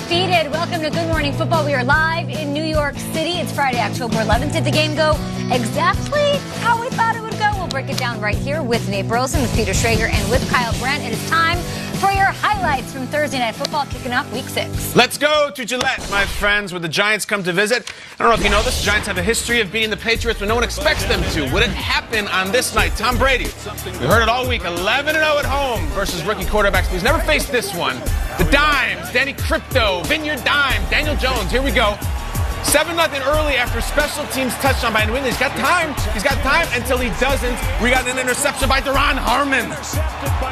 undefeated. Welcome to Good Morning Football. We are live in New York City. It's Friday, October 11th. Did the game go exactly how we thought it would go? We'll break it down right here with Nate Burleson, with Peter Schrager, and with Kyle Brandt. It is time for your highlights from Thursday Night Football, kicking off Week 6. Let's go to Gillette, my friends, where the Giants come to visit. I don't know if you know this, the Giants have a history of beating the Patriots when no one expects them to. Would it happen on this night? Tom Brady, we heard it all week, 11-0 at home versus rookie quarterbacks. He's never faced this one. The Dimes, Danny Crypto, Vineyard Dime, Daniel Jones, here we go. 7-0 early after special teams touchdown by New England. He's got time until he doesn't. We got an interception by Duron Harmon.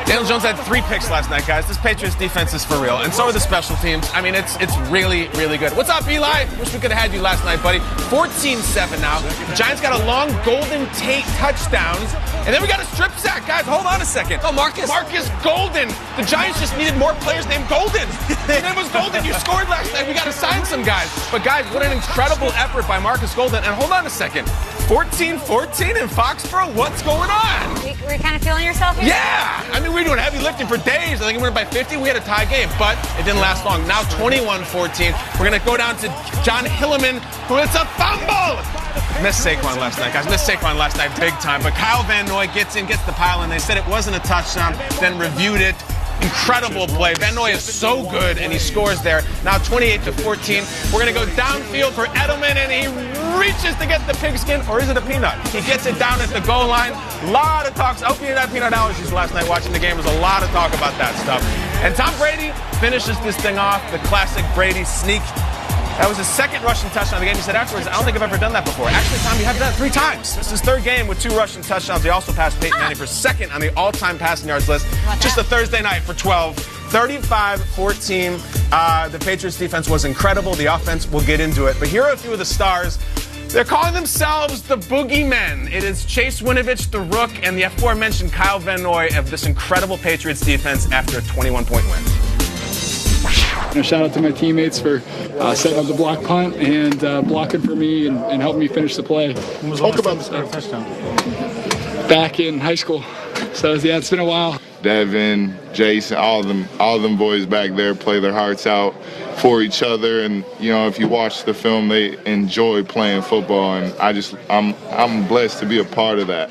Daniel Jones had 3 picks last night, guys. This Patriots defense is for real, and so are the special teams. I mean, it's really, really good. What's up, Eli? Wish we could have had you last night, buddy. 14-7 now. The Giants got a long Golden Tate touchdown, and then we got a strip sack. Guys, hold on a second. Oh, Marcus Golden. The Giants just needed more players named Golden. Your name was Golden. You scored last night. We got to sign some guys. But, guys, what an incredible effort by Marcus Golden. And hold on a second. 14-14 in Foxborough? What's going on? Were you kind of feeling yourself here? Yeah. I mean, we were doing heavy lifting for days. I think we went by 50. We had a tie game, but it didn't last long. Now 21-14. We're going to go down to John Hilliman, who hits a fumble. Missed Saquon last night, guys. Missed Saquon last night big time. But Kyle Van Noy gets the pile in. They said it wasn't a touchdown, then reviewed it. Incredible play. Van Noy is so good, and he scores there. Now 28-14. We're going to go downfield for Edelman, and he reaches to get the pigskin, or is it a peanut? He gets it down at the goal line. A lot of talks. I hope you didn't have peanut allergies last night watching the game. There was a lot of talk about that stuff. And Tom Brady finishes this thing off, the classic Brady sneak. That was his second rushing touchdown of the game. He said afterwards, I don't think I've ever done that before. Actually, Tom, you have done that 3 times. This is his 3rd game with 2 rushing touchdowns. He also passed Peyton Manning for 2nd on the all-time passing yards list. Just a Thursday night for 12. 35-14. The Patriots defense was incredible. The offense, we'll get into it. But here are a few of the stars. They're calling themselves the Boogeymen. It is Chase Winovich, the Rook, and the aforementioned Kyle Van Noy of this incredible Patriots defense after a 21-point win. Shout out to my teammates for setting up the block punt and blocking for me and helping me finish the play. Talk about the touchdown. Back in high school. So, yeah, it's been a while. Devin, Jason, all of them boys back there play their hearts out for each other. And, you know, if you watch the film, they enjoy playing football. And I'm blessed to be a part of that.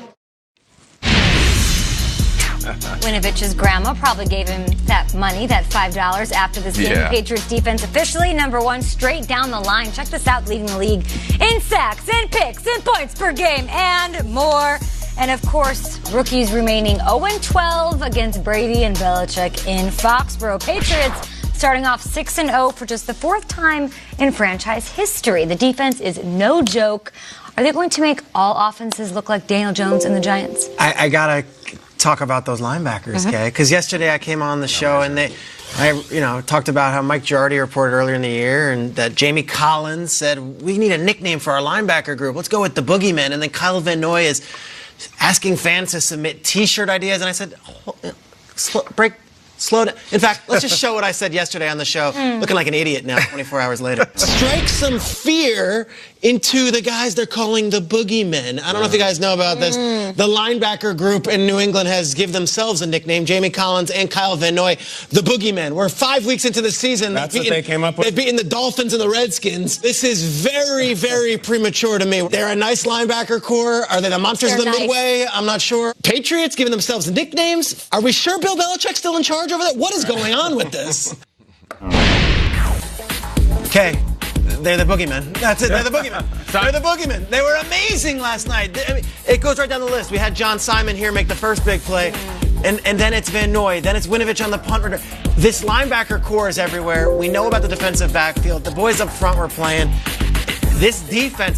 Winovich's grandma probably gave him that money, that $5 after this game. Yeah. Patriots defense officially #1 straight down the line. Check this out, leading the league in sacks, in picks, in points per game, and more. And, of course, rookies remaining 0-12 against Brady and Belichick in Foxborough. Patriots starting off 6-0 for just the 4th time in franchise history. The defense is no joke. Are they going to make all offenses look like Daniel Jones and the Giants? I got to talk about those linebackers, okay? Because yesterday I came on the show and I talked about how Mike Giardi reported earlier in the year and that Jamie Collins said, we need a nickname for our linebacker group. Let's go with the Boogeymen. And then Kyle Van Noy is asking fans to submit T-shirt ideas. And I said, slow down. In fact, let's just show what I said yesterday on the show. Looking like an idiot now, 24 hours later. Strike some fear into the guys they're calling the Boogeymen. I don't know if you guys know about this. The linebacker group in New England has given themselves a nickname, Jamie Collins and Kyle Van Noy, the Boogeymen. We're 5 weeks into the season. That's what they came up with? They've beaten the Dolphins and the Redskins. This is very, very premature to me. They're a nice linebacker core. Are they the monsters of the Midway? I'm not sure. Patriots giving themselves nicknames. Are we sure Bill Belichick's still in charge over there? What is going on with this? Okay. They're the Boogeymen. That's it. They're the Boogeymen. They're the Boogeymen. They were amazing last night. I mean, it goes right down the list. We had John Simon here make the first big play, and then it's Van Noy. Then it's Winovich on the punt return. This linebacker core is everywhere. We know about the defensive backfield. The boys up front were playing. This defense,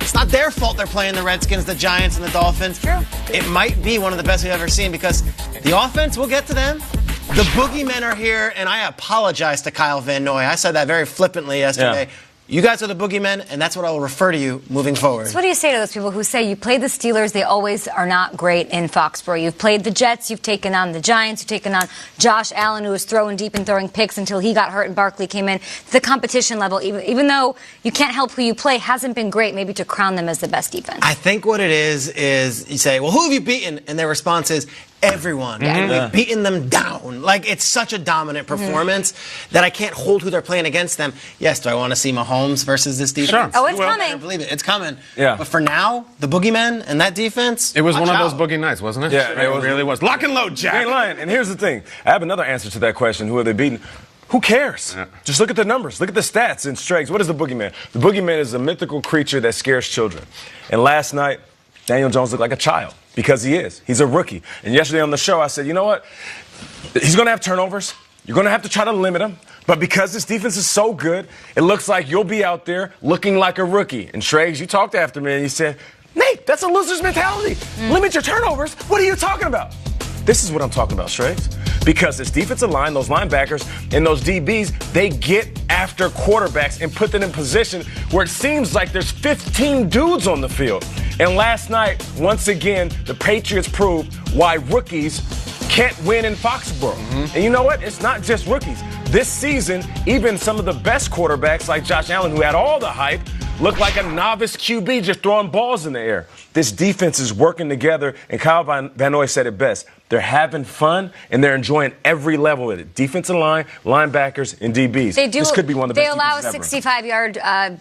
it's not their fault they're playing the Redskins, the Giants, and the Dolphins. True. It might be one of the best we've ever seen because the offense, we'll get to them. The Boogeymen are here, and I apologize to Kyle Van Noy. I said that very flippantly yesterday. Yeah. You guys are the Boogeymen, and that's what I will refer to you moving forward. So what do you say to those people who say you played the Steelers, they always are not great in Foxborough? You've played the Jets, you've taken on the Giants, you've taken on Josh Allen, who was throwing deep and throwing picks until he got hurt and Barkley came in. The competition level, even though you can't help who you play, hasn't been great maybe to crown them as the best defense. I think what it is you say, well, who have you beaten? And their response is, everyone. And we've beaten them down. Like, it's such a dominant performance that I can't hold who they're playing against them. Yes, do I want to see Mahomes versus this defense? Sure. Oh, it's coming. I believe it. It's coming. Yeah. But for now, the boogeymen and that defense, It was one of watch those out. boogie nights, wasn't it? Yeah, it really was. Lock and load, Jack. You ain't lying. And here's the thing. I have another answer to that question. Who are they beating? Who cares? Yeah. Just look at the numbers. Look at the stats and strengths. What is the boogeyman? The boogeyman is a mythical creature that scares children. And last night, Daniel Jones looked like a child because he is. He's a rookie. And yesterday on the show, I said, you know what? He's going to have turnovers. You're going to have to try to limit him. But because this defense is so good, it looks like you'll be out there looking like a rookie. And Schrags, you talked after me and you said, Nate, that's a loser's mentality. Limit your turnovers. What are you talking about? This is what I'm talking about, Schrags. Because this defensive line, those linebackers, and those DBs, they get after quarterbacks and put them in position where it seems like there's 15 dudes on the field. And last night, once again, the Patriots proved why rookies can't win in Foxborough. And you know what? It's not just rookies. This season, even some of the best quarterbacks like Josh Allen, who had all the hype, look like a novice QB just throwing balls in the air. This defense is working together, and Kyle Van Noy said it best. They're having fun, and they're enjoying every level of it. Defensive line, linebackers, and DBs. This could be one of the best defenses They allow a 65-yard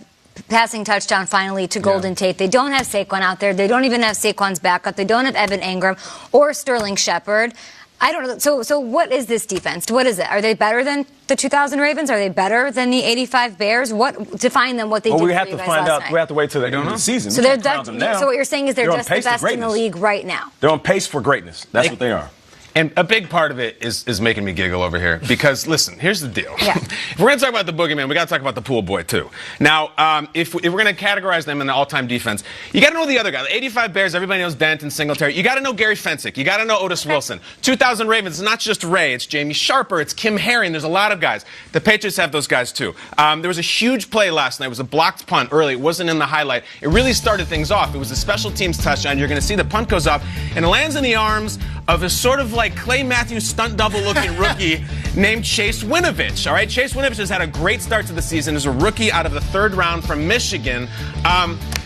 passing touchdown finally to Golden Tate. They don't have Saquon out there. They don't even have Saquon's backup. They don't have Evan Ingram or Sterling Shepard. I don't know. So what is this defense? What is it? Are they better than the 2000 Ravens? Are they better than the 85 Bears? What define them? What they did we for have you to guys find last out. night? We have to wait till the end of the season. So so what you're saying is they're just the best in the league right now. They're on pace for greatness. That's what they are. And a big part of it is making me giggle over here because, listen, here's the deal. Yeah. If we're going to talk about the boogeyman, we got to talk about the pool boy, too. Now, if we're going to categorize them in the all-time defense, you got to know the other guy. The 85 Bears, everybody knows Dent and Singletary. You got to know Gary Fensick. You got to know Otis Wilson. 2000 Ravens, it's not just Ray. It's Jamie Sharper. It's Kim Herring. There's a lot of guys. The Patriots have those guys, too. There was a huge play last night. It was a blocked punt early. It wasn't in the highlight. It really started things off. It was a special teams touchdown. You're going to see the punt goes up, and it lands in the arms of a sort of like Clay Matthews stunt double-looking rookie named Chase Winovich. All right, Chase Winovich has had a great start to the season as a rookie out of the third round from Michigan.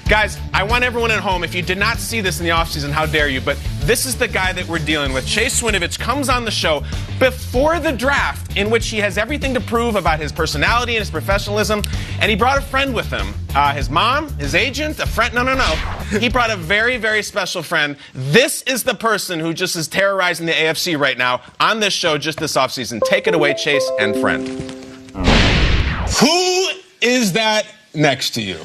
Guys, I want everyone at home, if you did not see this in the offseason, how dare you, but this is the guy that we're dealing with. Chase Winovich comes on the show before the draft, in which he has everything to prove about his personality and his professionalism, and he brought a friend with him. His mom, his agent, a friend. No. He brought a very, very special friend. This is the person who just is terrorizing the AFC right now on this show just this offseason. Take it away, Chase and friend. Who is that next to you?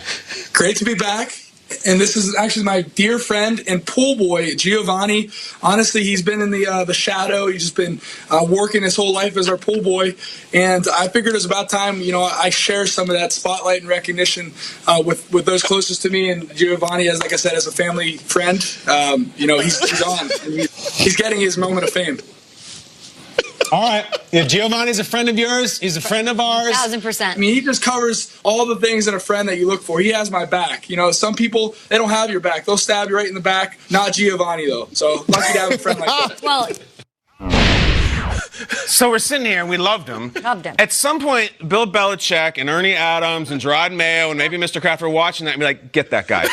Great to be back. And this is actually my dear friend and pool boy, Giovanni. Honestly, he's been in the shadow. He's just been working his whole life as our pool boy. And I figured it was about time, I share some of that spotlight and recognition with those closest to me. And Giovanni, as like I said, as a family friend, he's on. He's getting his moment of fame. All right. Yeah, Giovanni's a friend of yours. He's a friend of ours. 1,000%. I mean, he just covers all the things in a friend that you look for. He has my back. Some people, they don't have your back. They'll stab you right in the back. Not Giovanni, though. So lucky to have a friend like that. Well, So we're sitting here and we loved him. At some point, Bill Belichick and Ernie Adams and Gerard Mayo and maybe Mr. Kraft are watching that and be like, get that guy.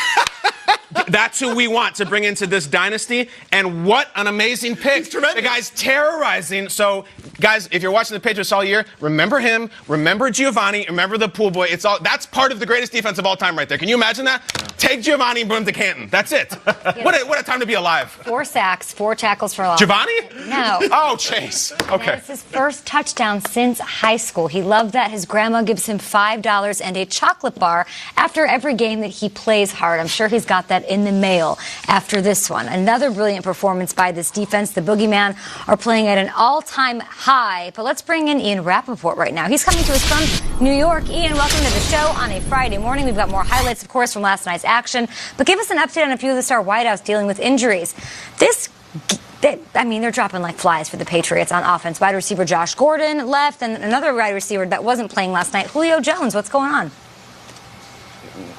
That's who we want to bring into this dynasty. And what an amazing pick. The guy's terrorizing. So, guys, if you're watching the Patriots all year, remember him, remember Giovanni, remember the pool boy. That's part of the greatest defense of all time right there. Can you imagine that? Take Giovanni and bring him to Canton. That's it. What a time to be alive. 4 sacks, 4 tackles for loss. Giovanni? No. Oh, Chase. Okay. That's his first touchdown since high school. He loved that. His grandma gives him $5 and a chocolate bar after every game that he plays hard. I'm sure he's got that in the mail after this one. Another brilliant performance by this defense. The Boogeyman are playing at an all-time high. But let's bring in Ian Rappaport right now. He's coming to us from New York. Ian, welcome to the show on a Friday morning. We've got more highlights, of course, from last night's action. But give us an update on a few of the star wideouts dealing with injuries. They're dropping like flies for the Patriots on offense. Wide receiver Josh Gordon left, and another wide receiver that wasn't playing last night, Julio Jones. What's going on?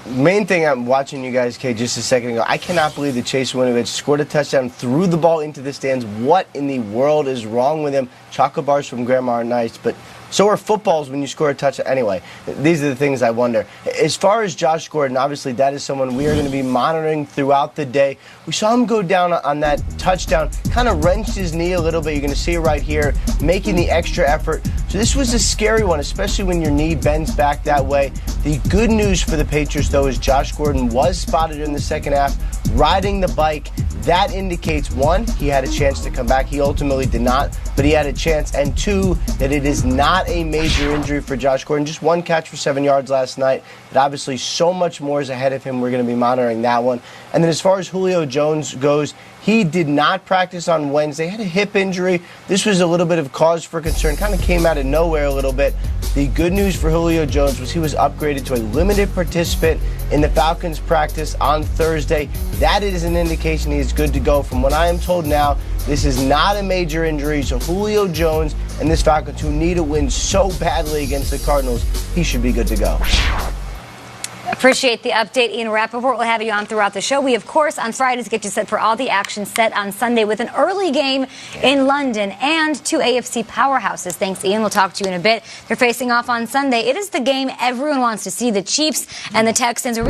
Main thing, I'm watching you guys, Kay, just a second ago. I cannot believe that Chase Winovich scored a touchdown, threw the ball into the stands. What in the world is wrong with him? Chocolate bars from Grandma are nice, but So are footballs when you score a touchdown. Anyway, these are the things I wonder. As far as Josh Gordon, obviously that is someone we are going to be monitoring throughout the day. We saw him go down on that touchdown, kind of wrenched his knee a little bit. You're going to see it right here, making the extra effort. So this was a scary one, especially when your knee bends back that way. The good news for the Patriots, though, is Josh Gordon was spotted in the second half riding the bike. That indicates, one, he had a chance to come back. He ultimately did not, but he had a chance. And two, that it is not a major injury for Josh Gordon. Just one catch for 7 yards last night. But obviously so much more is ahead of him. We're going to be monitoring that one. And then as far as Julio Jones goes, he did not practice on Wednesday. Had a hip injury. This was a little bit of cause for concern. Kind of came out of nowhere a little bit. The good news for Julio Jones was he was upgraded to a limited participant in the Falcons practice on Thursday. That is an indication he is good to go. From what I am told now, this is not a major injury. So Julio Jones and this Falcons, who need a win so badly against the Cardinals, he should be good to go. Appreciate the update, Ian Rappaport. We'll have you on throughout the show. We, of course, on Fridays get you set for all the action set on Sunday with an early game in London and two AFC powerhouses. Thanks, Ian. We'll talk to you in a bit. They're facing off on Sunday. It is the game everyone wants to see, the Chiefs and the Texans.